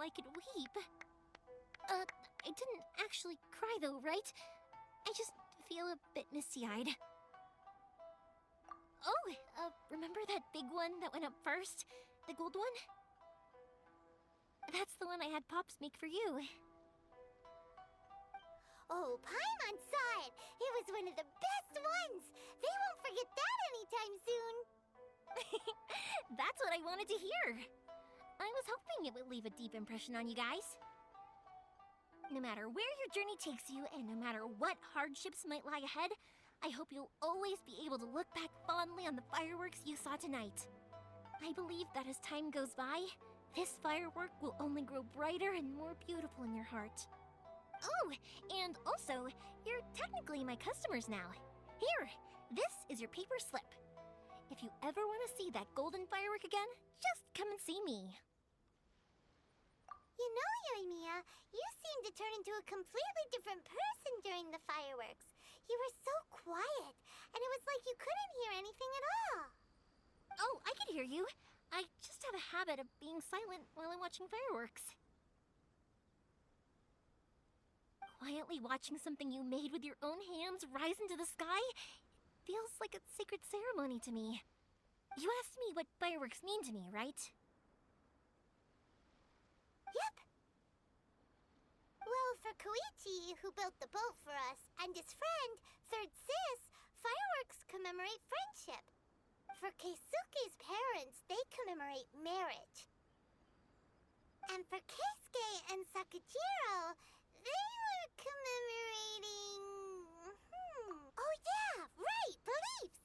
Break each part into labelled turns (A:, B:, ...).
A: I could weep. I didn't actually cry though, right? I just feel a bit misty-eyed. Oh, remember that big one that went up first? The gold one? That's the one I had Pops make for you.
B: Oh, Paimon saw it! It was one of the best ones! They won't forget that anytime soon!
A: That's what I wanted to hear! I was hoping it would leave a deep impression on you guys. No matter where your journey takes you, and no matter what hardships might lie ahead, I hope you'll always be able to look back fondly on the fireworks you saw tonight. I believe that as time goes by, this firework will only grow brighter and more beautiful in your heart. Oh, and also, you're technically my customers now. Here, this is your paper slip. If you ever want to see that golden firework again, just come and see me.
B: You know, Yoimiya, you seemed to turn into a completely different person during the fireworks. You were so quiet, and it was like you couldn't hear anything at all.
A: Oh, I can hear you. I just have a habit of being silent while I'm watching fireworks. Quietly watching something you made with your own hands rise into the sky feels like a sacred ceremony to me. You asked me what fireworks mean to me, right?
B: Yep. Well, for Koichi, who built the boat for us, and his friend, Third Sis, fireworks commemorate friendship. For Keisuke's parents, they commemorate marriage. And for Keisuke and Sakujiro, they were commemorating... Oh yeah, right, beliefs!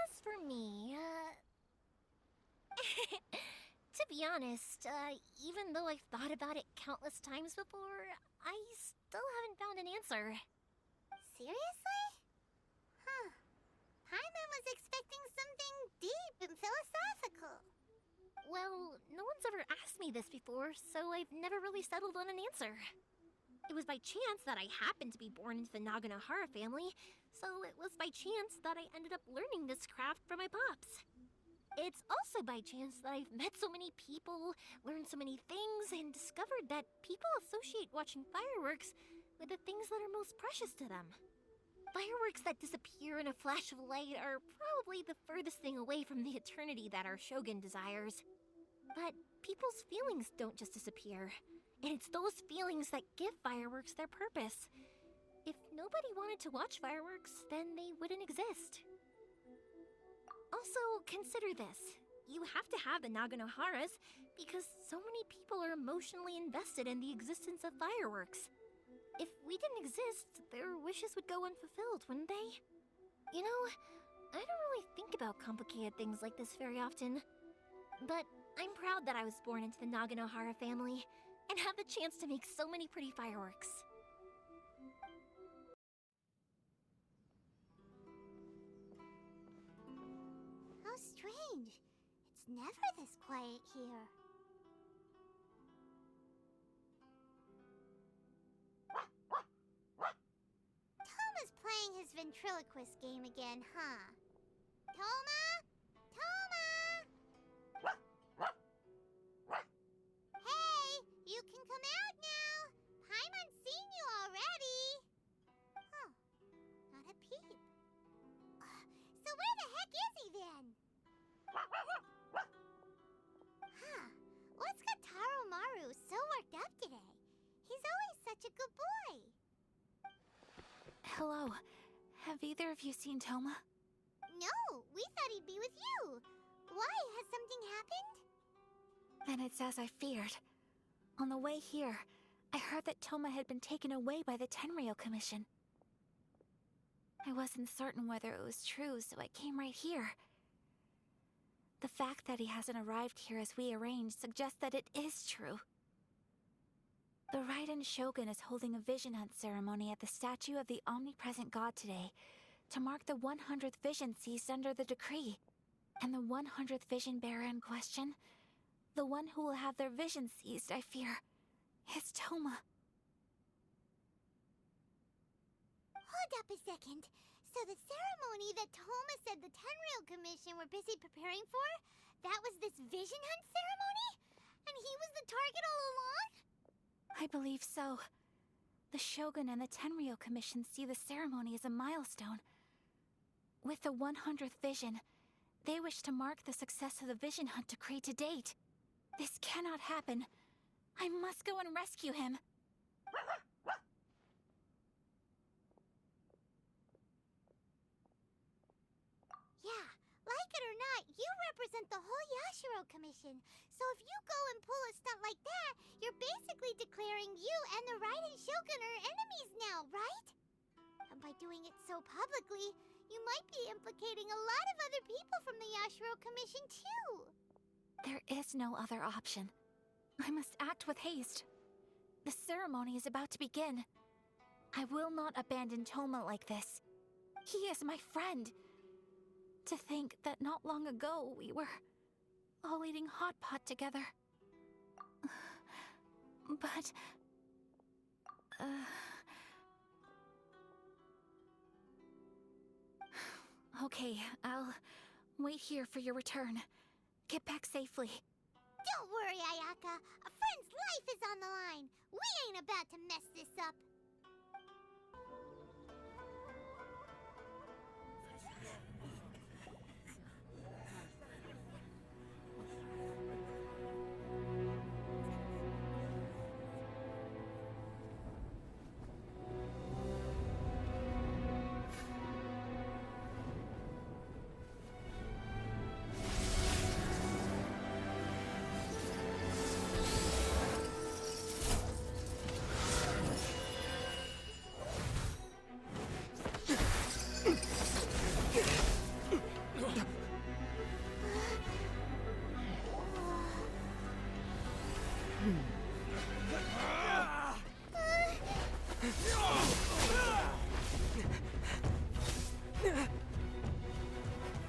A: As for me, to be honest, even though I've thought about it countless times before, I still haven't found an answer.
B: Seriously? Huh. Paimon was expecting something deep and philosophical.
A: Well, no one's ever asked me this before, so I've never really settled on an answer. It was by chance that I happened to be born into the Naganohara family, so it was by chance that I ended up learning this craft from my pops. It's also by chance that I've met so many people, learned so many things, and discovered that people associate watching fireworks with the things that are most precious to them. Fireworks that disappear in a flash of light are probably the furthest thing away from the eternity that our shogun desires. But people's feelings don't just disappear, and it's those feelings that give fireworks their purpose. If nobody wanted to watch fireworks, then they wouldn't exist. Also, consider this. You have to have the Naganoharas because so many people are emotionally invested in the existence of fireworks. If we didn't exist, their wishes would go unfulfilled, wouldn't they? You know, I don't really think about complicated things like this very often. But I'm proud that I was born into the Naganohara family and have the chance to make so many pretty fireworks.
B: How strange. It's never this quiet here. Toma's playing his ventriloquist game again, huh? Toma? Toma! Hey, you can come out now. Paimon's seen you already. Huh, not a peep. So where the heck is he then? Huh, what's got Taro Maru so worked up today? He's always such a good boy.
C: Hello. Have either of you seen Toma?
B: No, we thought he'd be with you. Why? Has something happened?
C: Then it's as I feared. On the way here, I heard that Toma had been taken away by the Tenryou Commission. I wasn't certain whether it was true, so I came right here. The fact that he hasn't arrived here as we arranged suggests that it is true. The Raiden Shogun is holding a vision hunt ceremony at the statue of the omnipresent god today to mark the 100th vision seized under the decree. And the 100th vision bearer in question, the one who will have their vision seized, I fear, is Toma.
B: Hold up a second. So the ceremony that Toma said the Tenryou Commission were busy preparing for, that was this vision hunt ceremony? And he was the target all along?
C: I believe so. The Shogun and the Tenryou Commission see the ceremony as a milestone. With the 100th vision, they wish to mark the success of the vision hunt decree to date. This cannot happen. I must go and rescue him.
B: Yeah, like it or not, you represent the whole Yashiro Commission. So if you go and pull a stunt like that, you're basically declaring you and the Raiden Shogun are enemies now, right? And by doing it so publicly, you might be implicating a lot of other people from the Yashiro Commission too.
C: There is no other option. I must act with haste. The ceremony is about to begin. I will not abandon Toma like this. He is my friend. To think that not long ago we were all eating hot pot together. But... Okay, I'll wait here for your return. Get back safely.
B: Don't worry, Ayaka. A friend's life is on the line. We ain't about to mess this up.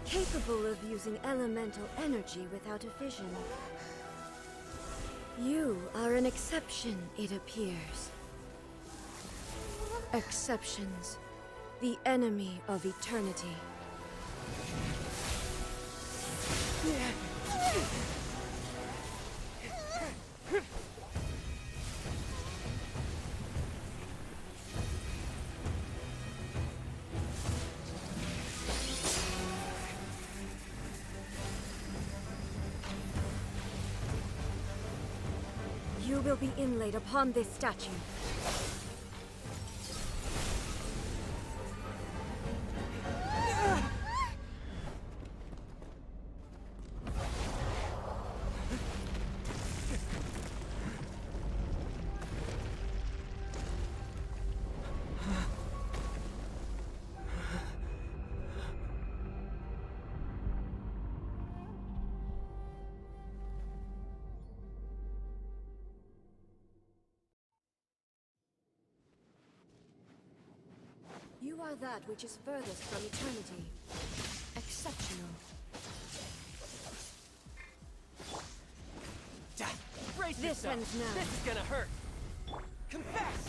D: Capable of using elemental energy without a vision. You are an exception, it appears. Exceptions. The enemy of eternity. You will be inlaid upon this statue. You are that which is furthest from eternity. Exceptional.
E: Brace
D: This
E: yourself.
D: ends now.
E: This is gonna hurt. Confess!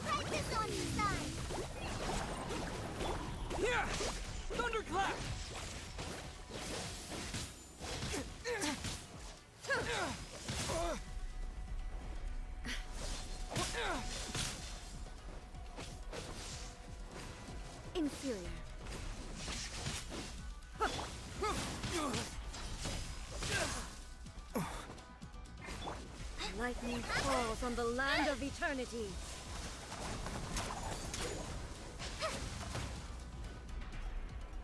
B: Practice on your side.
E: Yeah! Thunderclap!
D: Inferior. Lightning falls on the land of eternity.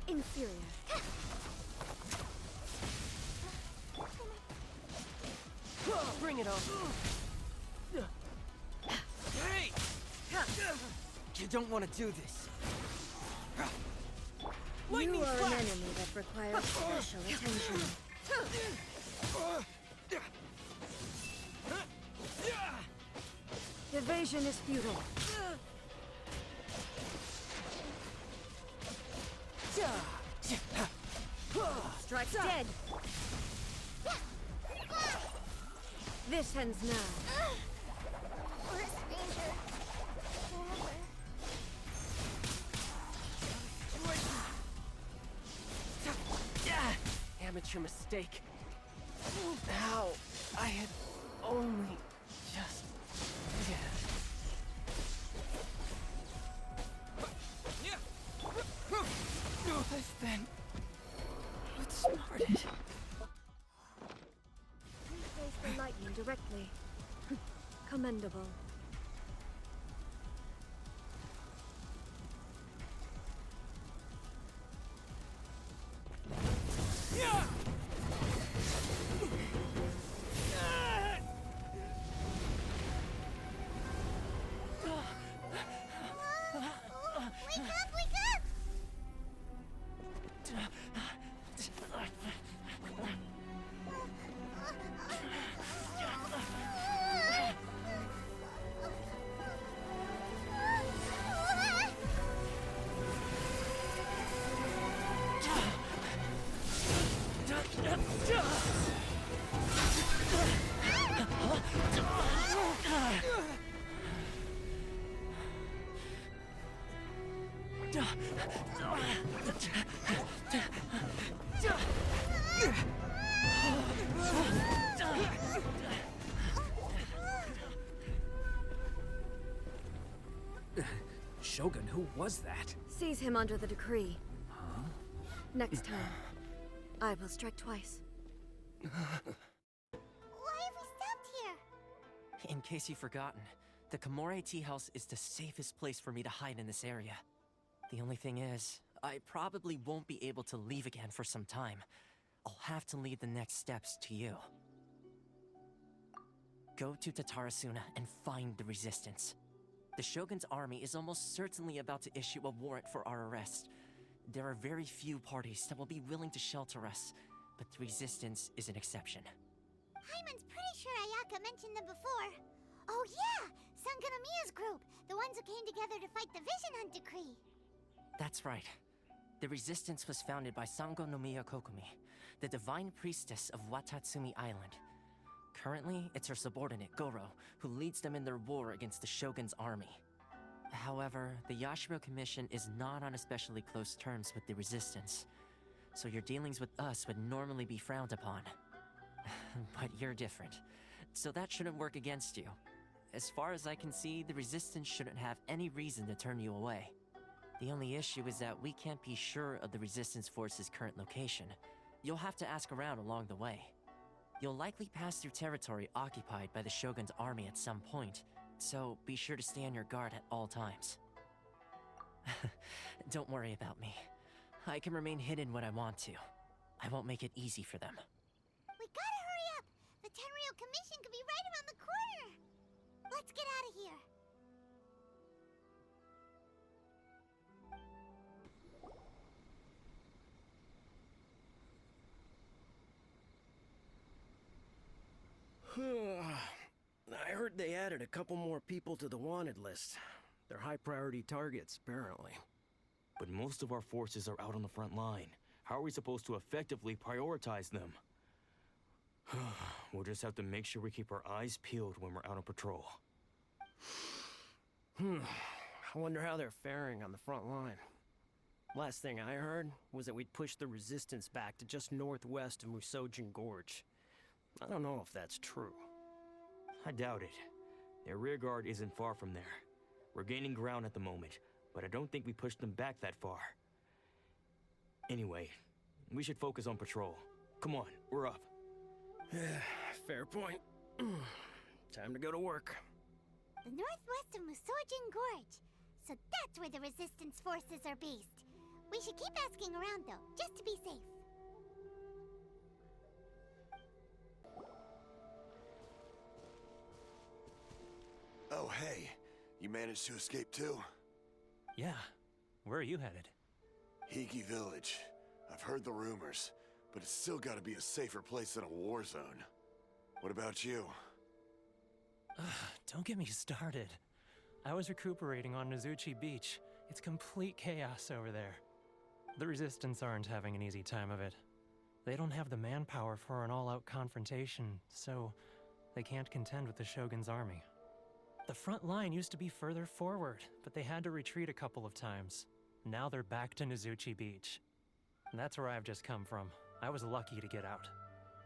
D: Inferior.
E: Bring it on. Hey! You don't want to do this.
D: You
E: Lightning
D: are an
E: flash!
D: enemy that requires special attention. Evasion is futile. Strike dead. This ends now.
B: Worst danger.
E: Amateur mistake. how I had only just... I've been outsmarted.
D: You face the lightning directly. Commendable.
B: Wake up, wake up!
E: Shogun, who was that?
D: Seize him under the decree. Next time, I will strike twice.
B: Why have we stopped here?
F: In case you've forgotten, the Komore Tea House is the safest place for me to hide in this area. The only thing is, I probably won't be able to leave again for some time. I'll have to leave the next steps to you. Go to Tatarasuna and find the Resistance. The Shogun's army is almost certainly about to issue a warrant for our arrest. There are very few parties that will be willing to shelter us, but the Resistance is an exception.
B: Hyman's pretty sure Ayaka mentioned them before. Oh yeah! Sangonomiya's group! The ones who came together to fight the Vision Hunt Decree!
F: That's right. The Resistance was founded by Sango no Miya Kokumi, the divine priestess of Watatsumi Island. Currently, it's her subordinate, Goro, who leads them in their war against the Shogun's army. However, the Yashiro Commission is not on especially close terms with the Resistance, so your dealings with us would normally be frowned upon. But you're different, so that shouldn't work against you. As far as I can see, the Resistance shouldn't have any reason to turn you away. The only issue is that we can't be sure of the Resistance Force's current location. You'll have to ask around along the way. You'll likely pass through territory occupied by the Shogun's army at some point, so be sure to stay on your guard at all times. Don't worry about me. I can remain hidden when I want to. I won't make it easy for them.
B: We gotta hurry up! The Tenryou Commission could be right around the corner! Let's get out of here!
G: I heard they added a couple more people to the wanted list. They're high priority targets, apparently.
H: But most of our forces are out on the front line. How are we supposed to effectively prioritize them? We'll just have to make sure we keep our eyes peeled when we're out on patrol.
G: I wonder how they're faring on the front line. Last thing I heard was that we'd pushed the Resistance back to just northwest of Musojin Gorge. I don't know if that's true.
H: I doubt it. Their rearguard isn't far from there. We're gaining ground at the moment, but I don't think we pushed them back that far. Anyway, we should focus on patrol. Come on, we're up.
G: Fair point. Time to go to work.
B: The northwest of Musojin Gorge. So that's where the Resistance forces are based. We should keep asking around though, just to be safe.
I: Oh, hey. You managed to escape too?
J: Yeah. Where are you headed?
I: Hiki Village. I've heard the rumors, but it's still gotta be a safer place than a war zone. What about you?
J: Don't get me started. I was recuperating on Nizuchi Beach. It's complete chaos over there. The Resistance aren't having an easy time of it. They don't have the manpower for an all-out confrontation, so they can't contend with the Shogun's army. The front line used to be further forward, but they had to retreat a couple of times. Now they're back to Nizuchi Beach. That's where I've just come from. I was lucky to get out.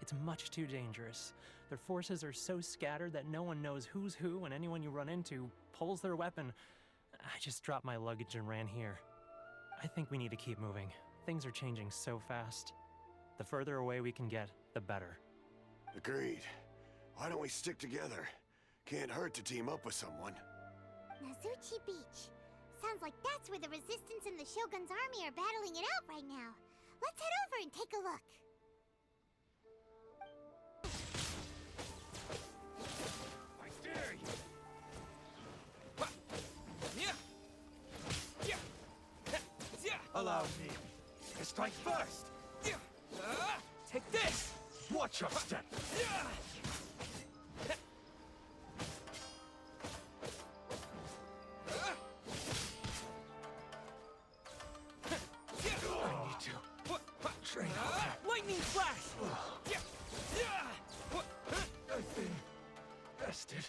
J: It's much too dangerous. Their forces are so scattered that no one knows who's who, and anyone you run into pulls their weapon. I just dropped my luggage and ran here. I think we need to keep moving. Things are changing so fast. The further away we can get, the better.
I: Agreed. Why don't we stick together? Can't hurt to team up with someone.
B: Nazuchi Beach. Sounds like that's where the Resistance and the Shogun's army are battling it out right now. Let's head over and take a look.
E: I dare you! Allow me to strike first! Take this! Watch your step! I need to train up. Lightning flash! I've been bested.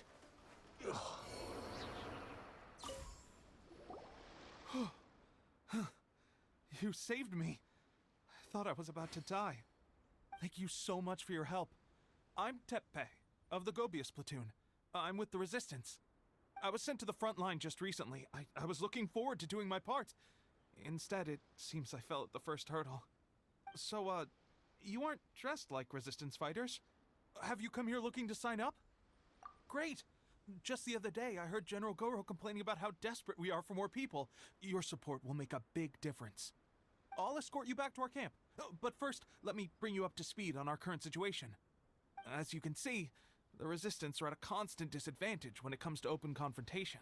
K: You saved me. I thought I was about to die. Thank you so much for your help. I'm Teppei, of the Gobius platoon. I'm with the Resistance. I was sent to the front line just recently. I was looking forward to doing my part. Instead, it seems I fell at the first hurdle. So, you aren't dressed like Resistance fighters? Have you come here looking to sign up? Great! Just the other day, I heard General Goro complaining about how desperate we are for more people. Your support will make a big difference. I'll escort you back to our camp. But first, let me bring you up to speed on our current situation. As you can see, the Resistance are at a constant disadvantage when it comes to open confrontation.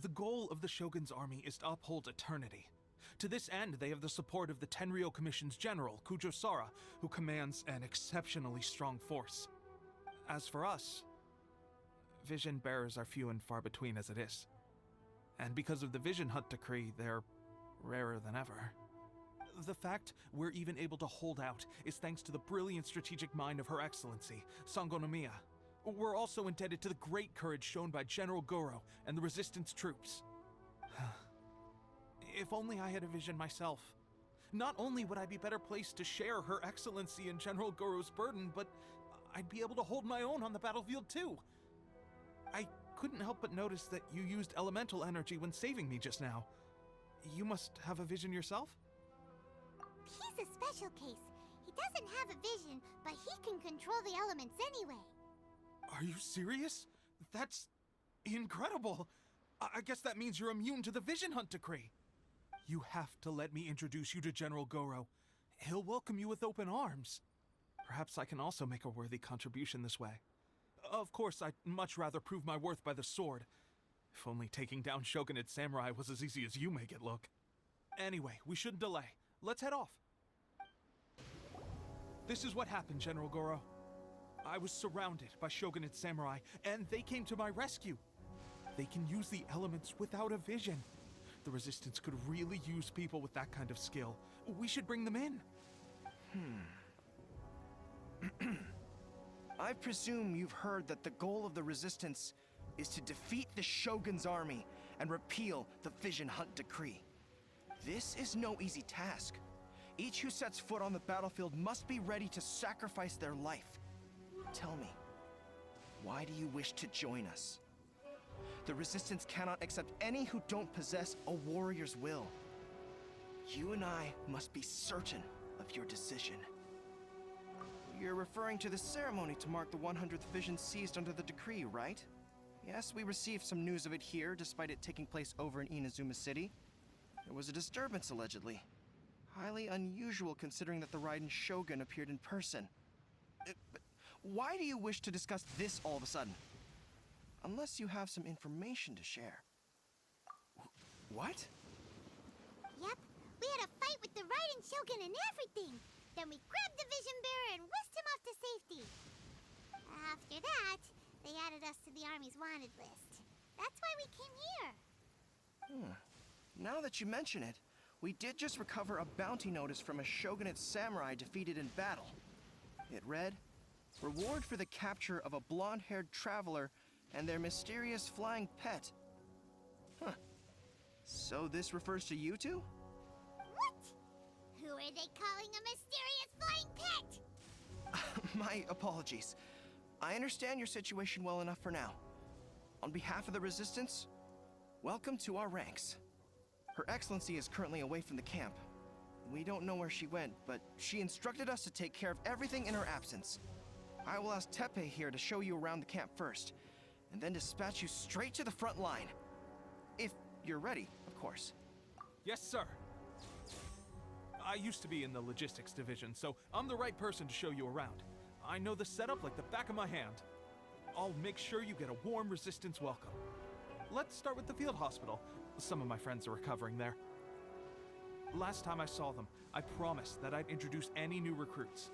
K: The goal of the Shogun's army is to uphold eternity. To this end, they have the support of the Tenryou Commission's general, Kujo Sara, who commands an exceptionally strong force. As for us, vision bearers are few and far between as it is. And because of the Vision Hunt decree, they're rarer than ever. The fact we're even able to hold out is thanks to the brilliant strategic mind of Her Excellency, Sango Nomiya. We're also indebted to the great courage shown by General Goro and the Resistance troops. If only I had a vision myself. Not only would I be better placed to share Her Excellency and General Goro's burden, but I'd be able to hold my own on the battlefield too. I couldn't help but notice that you used elemental energy when saving me just now. You must have a vision yourself?
B: He's a special case. He doesn't have a vision, but he can control the elements anyway.
K: Are you serious? That's incredible. I guess that means you're immune to the Vision Hunt decree. You have to let me introduce you to General Goro. He'll welcome you with open arms. Perhaps I can also make a worthy contribution this way. Of course, I'd much rather prove my worth by the sword. If only taking down Shogunate samurai was as easy as you make it look. Anyway, we shouldn't delay. Let's head off. This is what happened, General Goro. I was surrounded by Shogunate samurai, and they came to my rescue. They can use the elements without a vision. The Resistance could really use people with that kind of skill. We should bring them in.
L: I presume you've heard that the goal of the Resistance is to defeat the Shogun's army and repeal the Vision Hunt decree. This is no easy task. Each who sets foot on the battlefield must be ready to sacrifice their life. Tell me, why do you wish to join us? The Resistance cannot accept any who don't possess a warrior's will. You and I must be certain of your decision. You're referring to the ceremony to mark the 100th vision seized under the decree, right? Yes, we received some news of it here, despite it taking place over in Inazuma City. There was a disturbance, allegedly. Highly unusual considering that the Raiden Shogun appeared in person. But why do you wish to discuss this all of a sudden? Unless you have some information to share. What?
B: Yep, we had a fight with the Raiden Shogun and everything. Then we grabbed the Vision Bearer and whisked him off to safety. After that, they added us to the Army's wanted list. That's why we came here.
L: Now that you mention it, we did just recover a bounty notice from a Shogunate samurai defeated in battle. It read, "Reward for the capture of a blonde-haired traveler and their mysterious flying pet." So this refers to you two?
B: What? Who are they calling a mysterious flying pet?
L: My apologies. I understand your situation well enough for now. On behalf of the Resistance, welcome to our ranks. Her Excellency is currently away from the camp. We don't know where she went, but she instructed us to take care of everything in her absence. I will ask Tepe here to show you around the camp first, and then dispatch you straight to the front line. If you're ready, of course.
K: Yes, sir. I used to be in the logistics division, so I'm the right person to show you around. I know the setup like the back of my hand. I'll make sure you get a warm Resistance welcome. Let's start with the field hospital. Some of my friends are recovering there. Last time I saw them, I promised that I'd introduce any new recruits.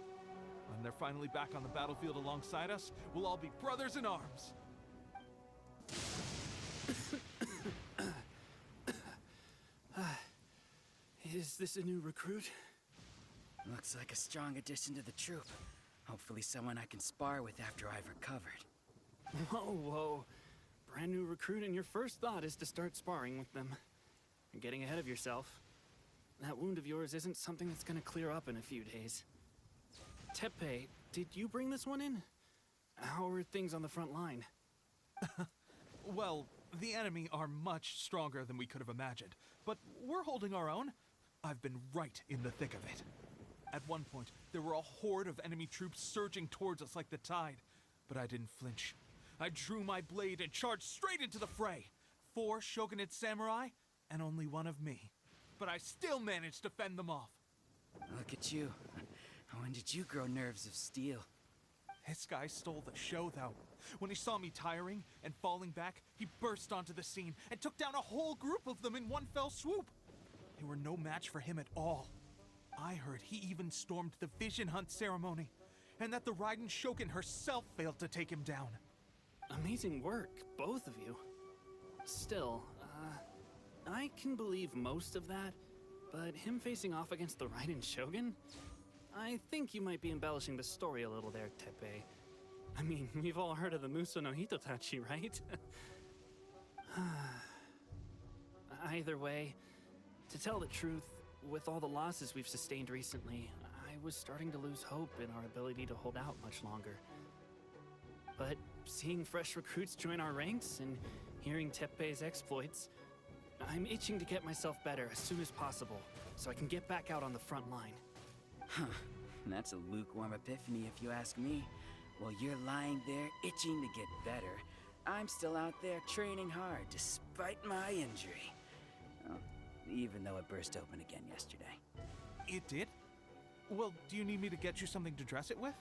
K: When they're finally back on the battlefield alongside us, we'll all be brothers in arms.
M: Is this a new recruit? Looks like a strong addition to the troop. Hopefully someone I can spar with after I've recovered. Whoa, whoa. Brand new recruit and your first thought is to start sparring with them. You're getting ahead of yourself. That wound of yours isn't something that's gonna clear up in a few days. Tepe, did you bring this one in? How are things on the front line?
K: Well, the enemy are much stronger than we could have imagined, but we're holding our own. I've been right in the thick of it. At one point, there were a horde of enemy troops surging towards us like the tide, but I didn't flinch. I drew my blade and charged straight into the fray. 4 shogunate samurai, and only 1 of me. But I still managed to fend them off.
M: Look at you. When did you grow nerves of steel?
K: This guy stole the show, though. When he saw me tiring and falling back, he burst onto the scene and took down a whole group of them in one fell swoop. They were no match for him at all. I heard he even stormed the vision hunt ceremony, and that the Raiden Shogun herself failed to take him down.
M: Amazing work, both of you. Still, I can believe most of that, but him facing off against the Raiden Shogun? I think you might be embellishing the story a little there, Tepe. I mean, we've all heard of the Muso no Hitotachi, right? Either way, to tell the truth, with all the losses we've sustained recently, I was starting to lose hope in our ability to hold out much longer. But seeing fresh recruits join our ranks and hearing Tepe's exploits, I'm itching to get myself better as soon as possible, so I can get back out on the front line. Huh. That's a lukewarm epiphany if you ask me. While you're lying there itching to get better, I'm still out there training hard despite my injury. Well, even though it burst open again yesterday.
K: It did? Well, do you need me to get you something to dress it with?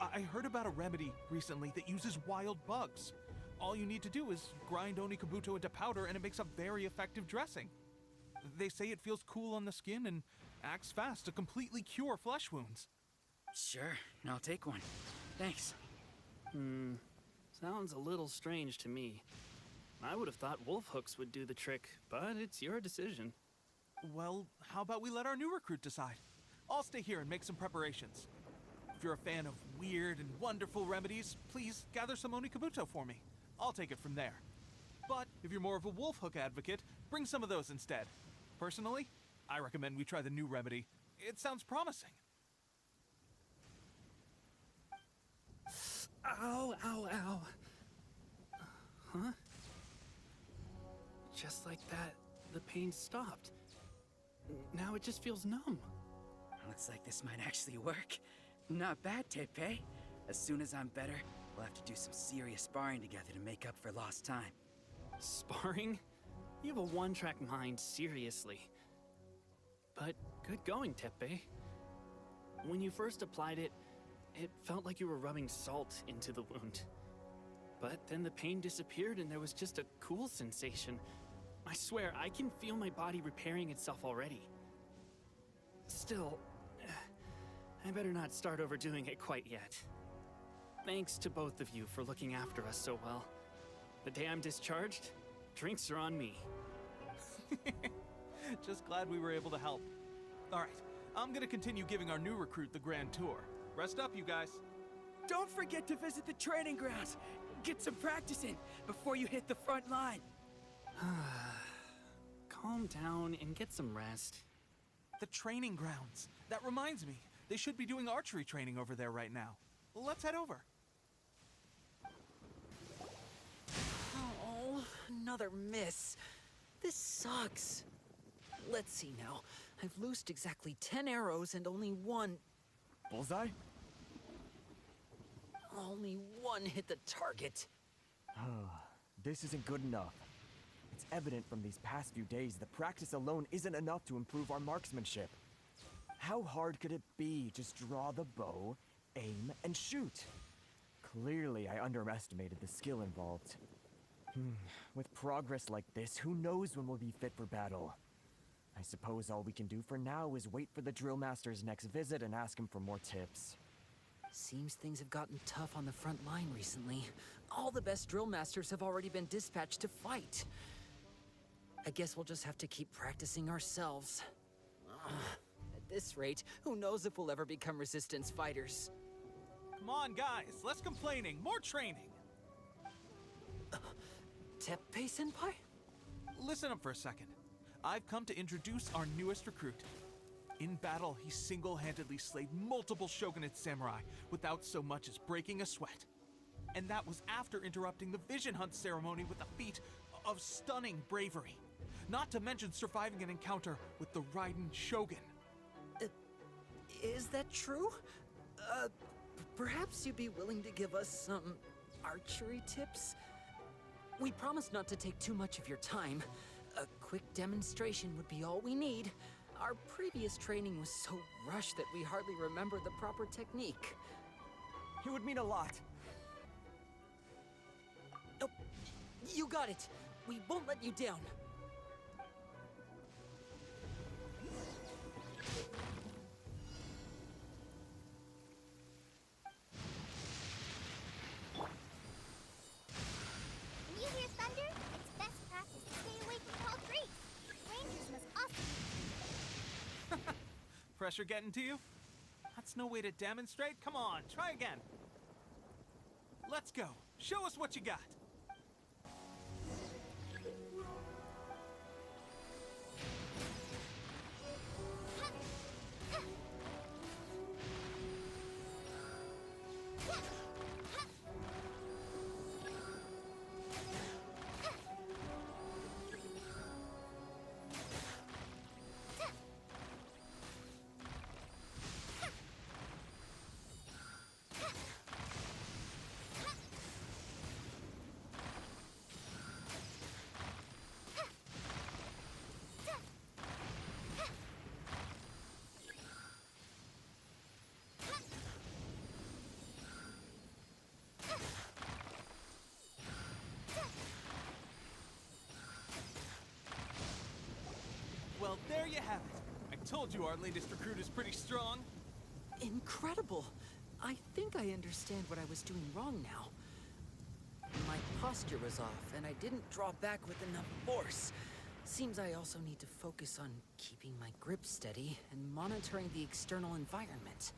K: I heard about a remedy recently that uses wild bugs. All you need to do is grind Onikabuto into powder and it makes a very effective dressing. They say it feels cool on the skin and acts fast to completely cure flesh wounds.
M: Sure, I'll take one. Thanks. Sounds a little strange to me. I would have thought wolf hooks would do the trick, but it's your decision.
K: Well, how about we let our new recruit decide? I'll stay here and make some preparations. If you're a fan of weird and wonderful remedies, please gather some Onikabuto for me. I'll take it from there. But if you're more of a wolf hook advocate, bring some of those instead. Personally, I recommend we try the new remedy. It sounds promising.
M: Ow, ow, ow. Huh? Just like that, the pain stopped. Now it just feels numb. Looks like this might actually work. Not bad, Tepe. As soon as I'm better, we'll have to do some serious sparring together to make up for lost time. Sparring? You have a one-track mind, seriously. But good going, Tepe. When you first applied it, it felt like you were rubbing salt into the wound. But then the pain disappeared and there was just a cool sensation. I swear, I can feel my body repairing itself already. Still, I better not start overdoing it quite yet. Thanks to both of you for looking after us so well. The day I'm discharged, drinks are on me.
K: Just glad we were able to help. All right, I'm gonna continue giving our new recruit the grand tour. Rest up, you guys.
M: Don't forget to visit the training grounds. Get some practice in before you hit the front line. Calm down and get some rest.
K: The training grounds. That reminds me. They should be doing archery training over there right now. Let's head over.
M: Oh, another miss. This sucks. Let's see now. I've loosed exactly 10 arrows and only one
N: Bullseye?
M: hit the target.
N: This isn't good enough. It's evident from these past few days that practice alone isn't enough to improve our marksmanship. How hard could it be? Just draw the bow, aim, and shoot. Clearly, I underestimated the skill involved. With progress like this, who knows when we'll be fit for battle? I suppose all we can do for now is wait for the drill master's next visit and ask him for more tips.
M: Seems things have gotten tough on the front line recently. All the best drill masters have already been dispatched to fight. I guess we'll just have to keep practicing ourselves. At this rate, who knows if we'll ever become resistance fighters.
K: Come on, guys, less complaining, more training.
M: Teppei-senpai?
K: Listen up for a second. I've come to introduce our newest recruit. In battle, he single-handedly slayed multiple shogunate samurai without so much as breaking a sweat. And that was after interrupting the vision hunt ceremony with a feat of stunning bravery. Not to mention surviving an encounter with the Raiden Shogun.
M: Is that true? Perhaps you'd be willing to give us some archery tips? We promise not to take too much of your time. A quick demonstration would be all we need. Our previous training was so rushed that we hardly remember the proper technique.
N: It would mean a lot.
M: Oh, you got it. We won't let you down.
B: When you hear thunder, it's best practice to stay away from tall trees. Rangers must also...
K: Pressure getting to you? That's no way to demonstrate. Come on, try again. Let's go. Show us what you got. Well, there you have it. I told you our latest recruit is pretty strong.
M: Incredible! I think I understand what I was doing wrong now. My posture was off, and I didn't draw back with enough force. Seems I also need to focus on keeping my grip steady and monitoring the external environment.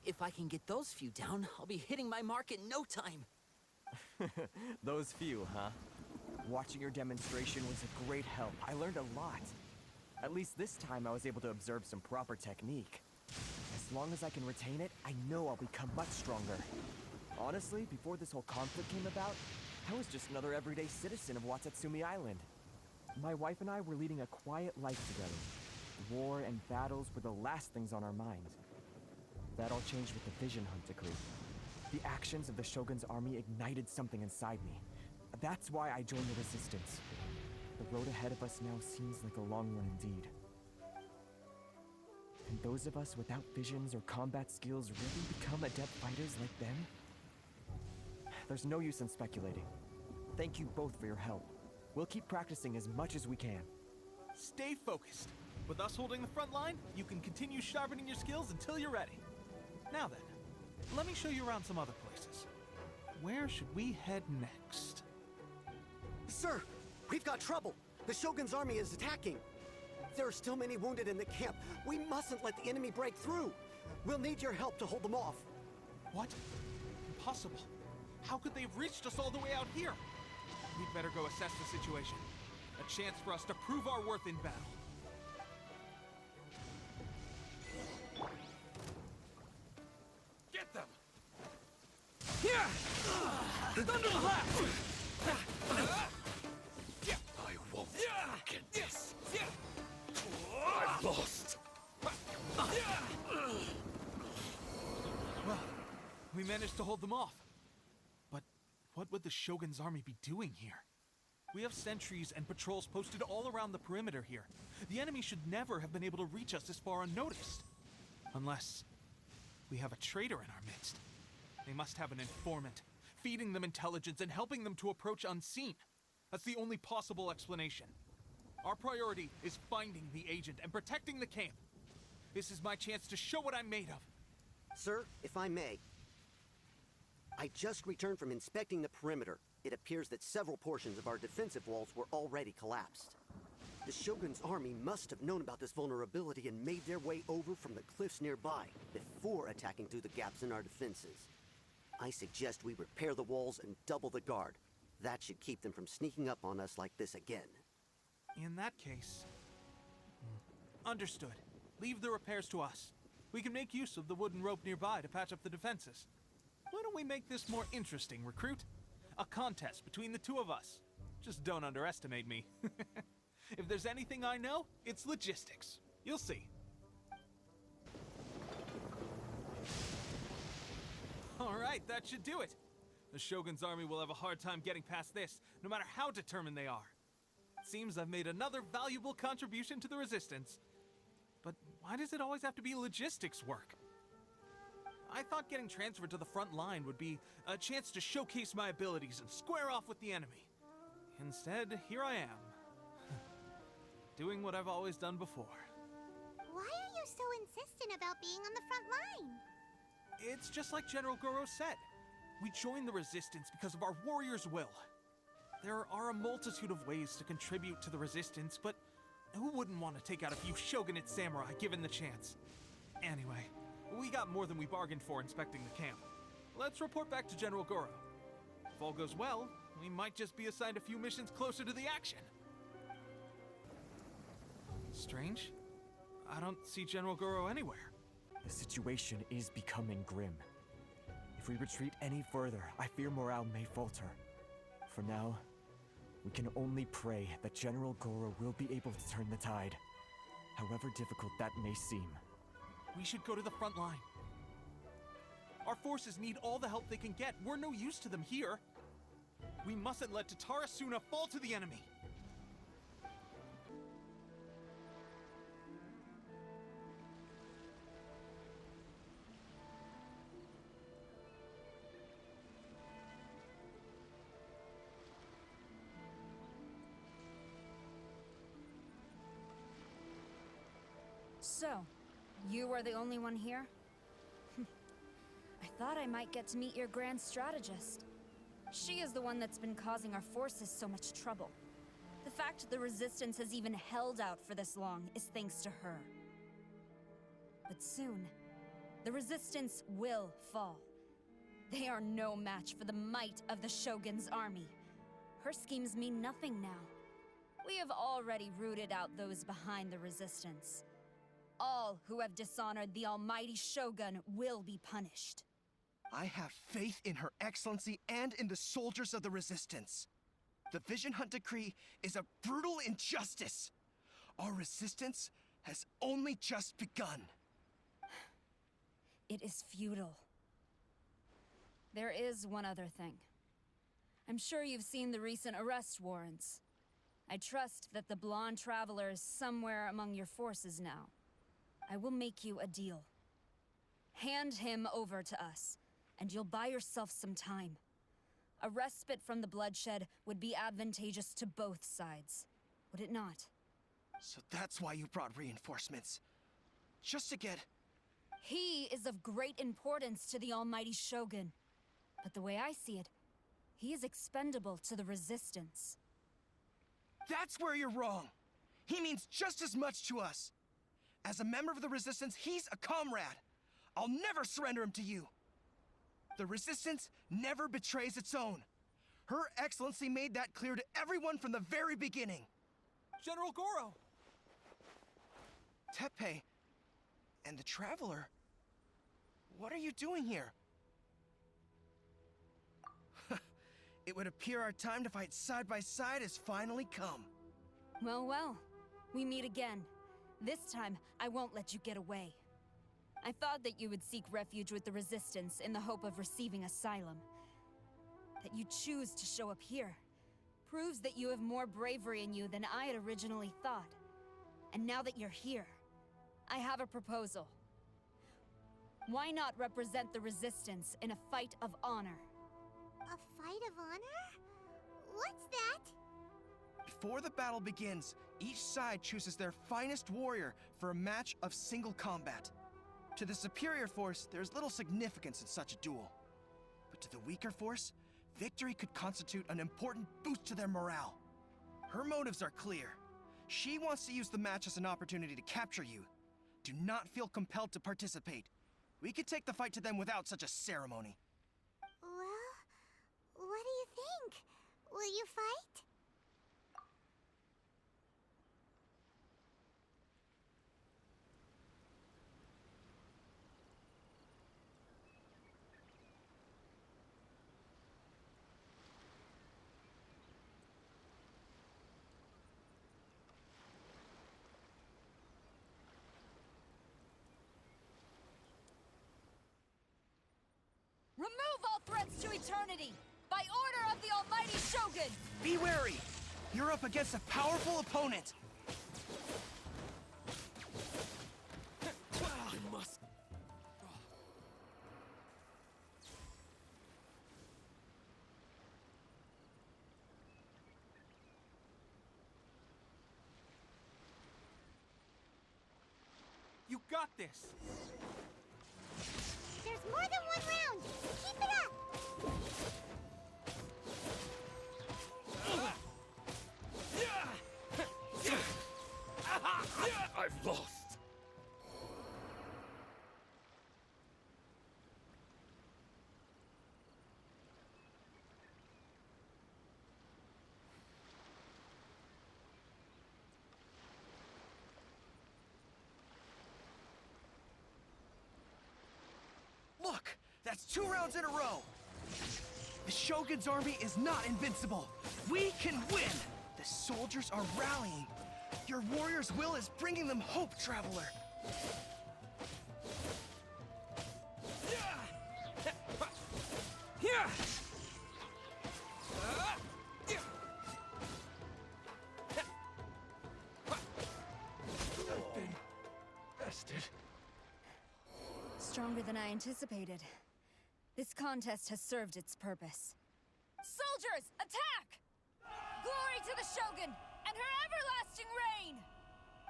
M: If I can get those few down, I'll be hitting my mark in no time.
N: Those few, huh? Watching your demonstration was a great help. I learned a lot. At least this time I was able to observe some proper technique. As long as I can retain it, I know I'll become much stronger. Honestly, before this whole conflict came about, I was just another everyday citizen of Watatsumi Island. My wife and I were leading a quiet life together. War and battles were the last things on our mind. That all changed with the Vision Hunt decree. The actions of the Shogun's army ignited something inside me. That's why I joined the resistance. The road ahead of us now seems like a long one indeed. Can those of us without visions or combat skills really become adept fighters like them? There's no use in speculating. Thank you both for your help. We'll keep practicing as much as we can.
K: Stay focused. With us holding the front line, you can continue sharpening your skills until you're ready. Now then, let me show you around some other places. Where should we head next?
O: Sir, we've got trouble. The Shogun's army is attacking. There are still many wounded in the camp. We mustn't let the enemy break through. We'll need your help to hold them off.
K: What? Impossible. How could they have reached us all the way out here? We'd better go assess the situation. A chance for us to prove our worth in battle.
E: Thunderclap!
I: I won't forget this. I've lost.
K: Well, we managed to hold them off. But what would the Shogun's army be doing here? We have sentries and patrols posted all around the perimeter here. The enemy should never have been able to reach us this far unnoticed. Unless we have a traitor in our midst. They must have an informant, feeding them intelligence and helping them to approach unseen. That's the only possible explanation. Our priority is finding the agent and protecting the camp. This is my chance to show what I'm made of.
O: Sir, if I may, I just returned from inspecting the perimeter. It appears that several portions of our defensive walls were already collapsed. The Shogun's army must have known about this vulnerability and made their way over from the cliffs nearby before attacking through the gaps in our defenses. I suggest we repair the walls and double the guard. That should keep them from sneaking up on us like this again.
K: In that case... Understood. Leave the repairs to us. We can make use of the wooden rope nearby to patch up the defenses. Why don't we make this more interesting, recruit? A contest between the two of us. Just don't underestimate me. If there's anything I know, it's logistics. You'll see. Alright, that should do it. The Shogun's army will have a hard time getting past this, no matter how determined they are. Seems I've made another valuable contribution to the Resistance. But why does it always have to be logistics work? I thought getting transferred to the front line would be a chance to showcase my abilities and square off with the enemy. Instead, here I am. Doing what I've always done before.
B: Why are you so insistent about being on the front line?
K: It's just like General Goro said. We joined the Resistance because of our warriors' will. There are a multitude of ways to contribute to the Resistance, but who wouldn't want to take out a few shogunate samurai given the chance? Anyway, we got more than we bargained for inspecting the camp. Let's report back to General Goro. If all goes well, we might just be assigned a few missions closer to the action. Strange. I don't see General Goro anywhere.
N: The situation is becoming grim. If we retreat any further, I fear morale may falter. For now, we can only pray that General Goro will be able to turn the tide, however difficult that may seem.
K: We should go to the front line. Our forces need all the help they can get. We're no use to them here. We mustn't let Tatarasuna fall to the enemy.
P: So, you are the only one here? I thought I might get to meet your grand strategist. She is the one that's been causing our forces so much trouble. The fact the Resistance has even held out for this long is thanks to her. But soon, the Resistance will fall. They are no match for the might of the Shogun's army. Her schemes mean nothing now. We have already rooted out those behind the Resistance. All who have dishonored the almighty Shogun will be punished.
L: I have faith in Her Excellency and in the soldiers of the Resistance. The Vision Hunt Decree is a brutal injustice. Our resistance has only just begun.
P: It is futile. There is one other thing. I'm sure you've seen the recent arrest warrants. I trust that the blonde traveler is somewhere among your forces now. I will make you a deal. Hand him over to us, and you'll buy yourself some time. A respite from the bloodshed would be advantageous to both sides, would it not?
L: So that's why you brought reinforcements. Just to get...
P: He is of great importance to the almighty Shogun. But the way I see it, he is expendable to the Resistance.
L: That's where you're wrong. He means just as much to us. As a member of the Resistance, he's a comrade. I'll never surrender him to you. The Resistance never betrays its own. Her Excellency made that clear to everyone from the very beginning.
K: General Goro!
L: Teppei and the Traveler, what are you doing here? It would appear our time to fight side by side has finally come.
P: Well, well. We meet again. This time, I won't let you get away. I thought that you would seek refuge with the Resistance in the hope of receiving asylum. That you choose to show up here proves that you have more bravery in you than I had originally thought. And now that you're here, I have a proposal. Why not represent the Resistance in a fight of honor?
B: A fight of honor? What's that?
L: Before the battle begins, each side chooses their finest warrior for a match of single combat. To the superior force, there's little significance in such a duel. But to the weaker force, victory could constitute an important boost to their morale. Her motives are clear. She wants to use the match as an opportunity to capture you. Do not feel compelled to participate. We could take the fight to them without such a ceremony.
B: Well, what do you think? Will you fight?
P: Remove all threats to eternity! By order of the Almighty Shogun!
L: Be wary! You're up against a powerful opponent!
E: I must.
K: You got this!
B: There's more than one round! Keep it up!
E: I've lost.
L: Look! That's 2 rounds in a row! The Shogun's army is not invincible! We can win! The soldiers are rallying! Your warrior's will is bringing them hope, Traveler!
E: I've been bested.
P: Stronger than I anticipated. This contest has served its purpose. Soldiers, attack! Glory to the Shogun and her everlasting reign!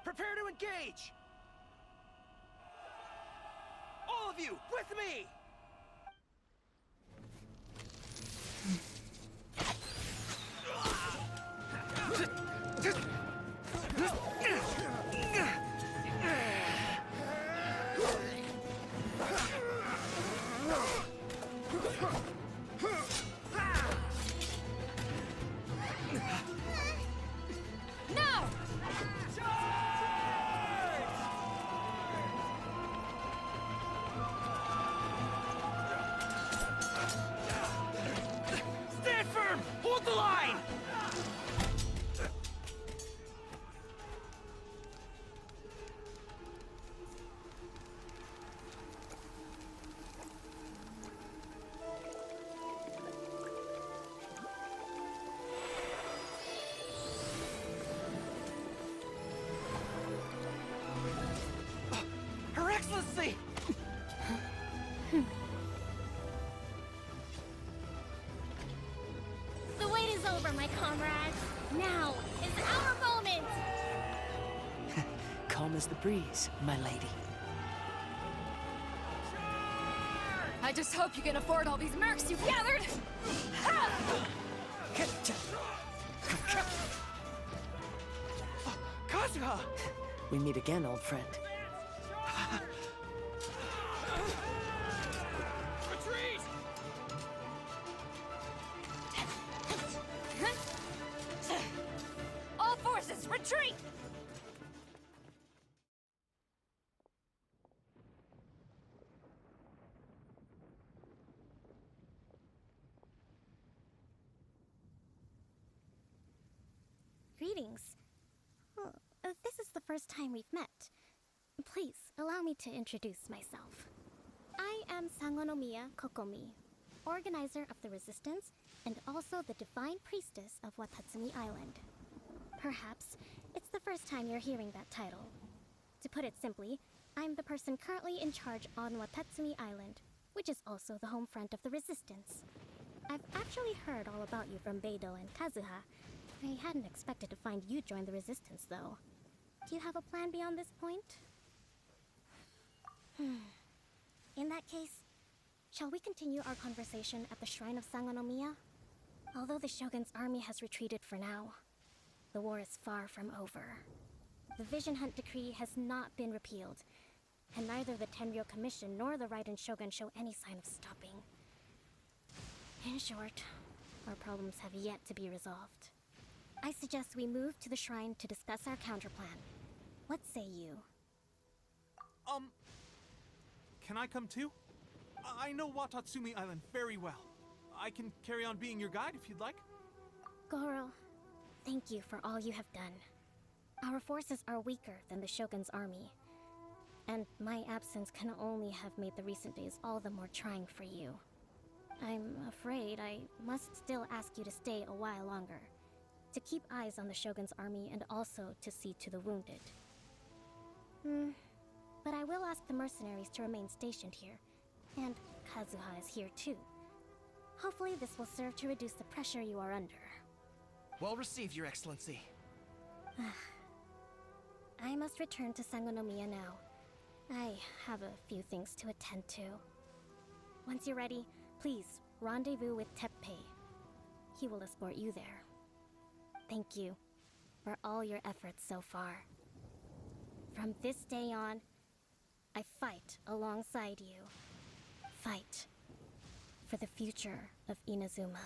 L: Prepare to engage! All of you, with me!
P: Now!
L: Stand firm! Hold the line! Her Excellency!
A: The wait is over, my comrades. Now is our moment!
M: Calm as the breeze, my lady.
P: I just hope you can afford all these mercs you've gathered!
L: Kazuha!
M: We meet again, old friend.
E: Retreat!
P: All forces, retreat!
B: Greetings. This is the first time we've met. Please, allow me to introduce myself. I am Sangonomiya Kokomi, organizer of the Resistance and also the Divine Priestess of Watatsumi Island. Perhaps it's the first time you're hearing that title. To put it simply, I'm the person currently in charge on Watatsumi Island, which is also the home front of the Resistance. I've actually heard all about you from Beidou and Kazuha. I hadn't expected to find you join the Resistance, though. Do you have a plan beyond this point? In that case, shall we continue our conversation at the Shrine of Sangonomiya? Although the Shogun's army has retreated for now, the war is far from over. The Vision Hunt Decree has not been repealed, and neither the Tenryou Commission nor the Raiden Shogun show any sign of stopping. In short, our problems have yet to be resolved. I suggest we move to the shrine to discuss our counterplan. What say you?
K: Can I come too? I know Watatsumi Island very well. I can carry on being your guide if you'd like.
B: Goro, thank you for all you have done. Our forces are weaker than the Shogun's army, and my absence can only have made the recent days all the more trying for you. I'm afraid I must still ask you to stay a while longer, to keep eyes on the Shogun's army and also to see to the wounded. But I will ask the mercenaries to remain stationed here, and Kazuha is here too. Hopefully this will serve to reduce the pressure you are under.
L: Well received, Your Excellency.
B: I must return to Sangonomiya now. I have a few things to attend to. Once you're ready, please rendezvous with Teppei. He will escort you there. Thank you for all your efforts so far. From this day on, I fight alongside you. Fight for the future of Inazuma.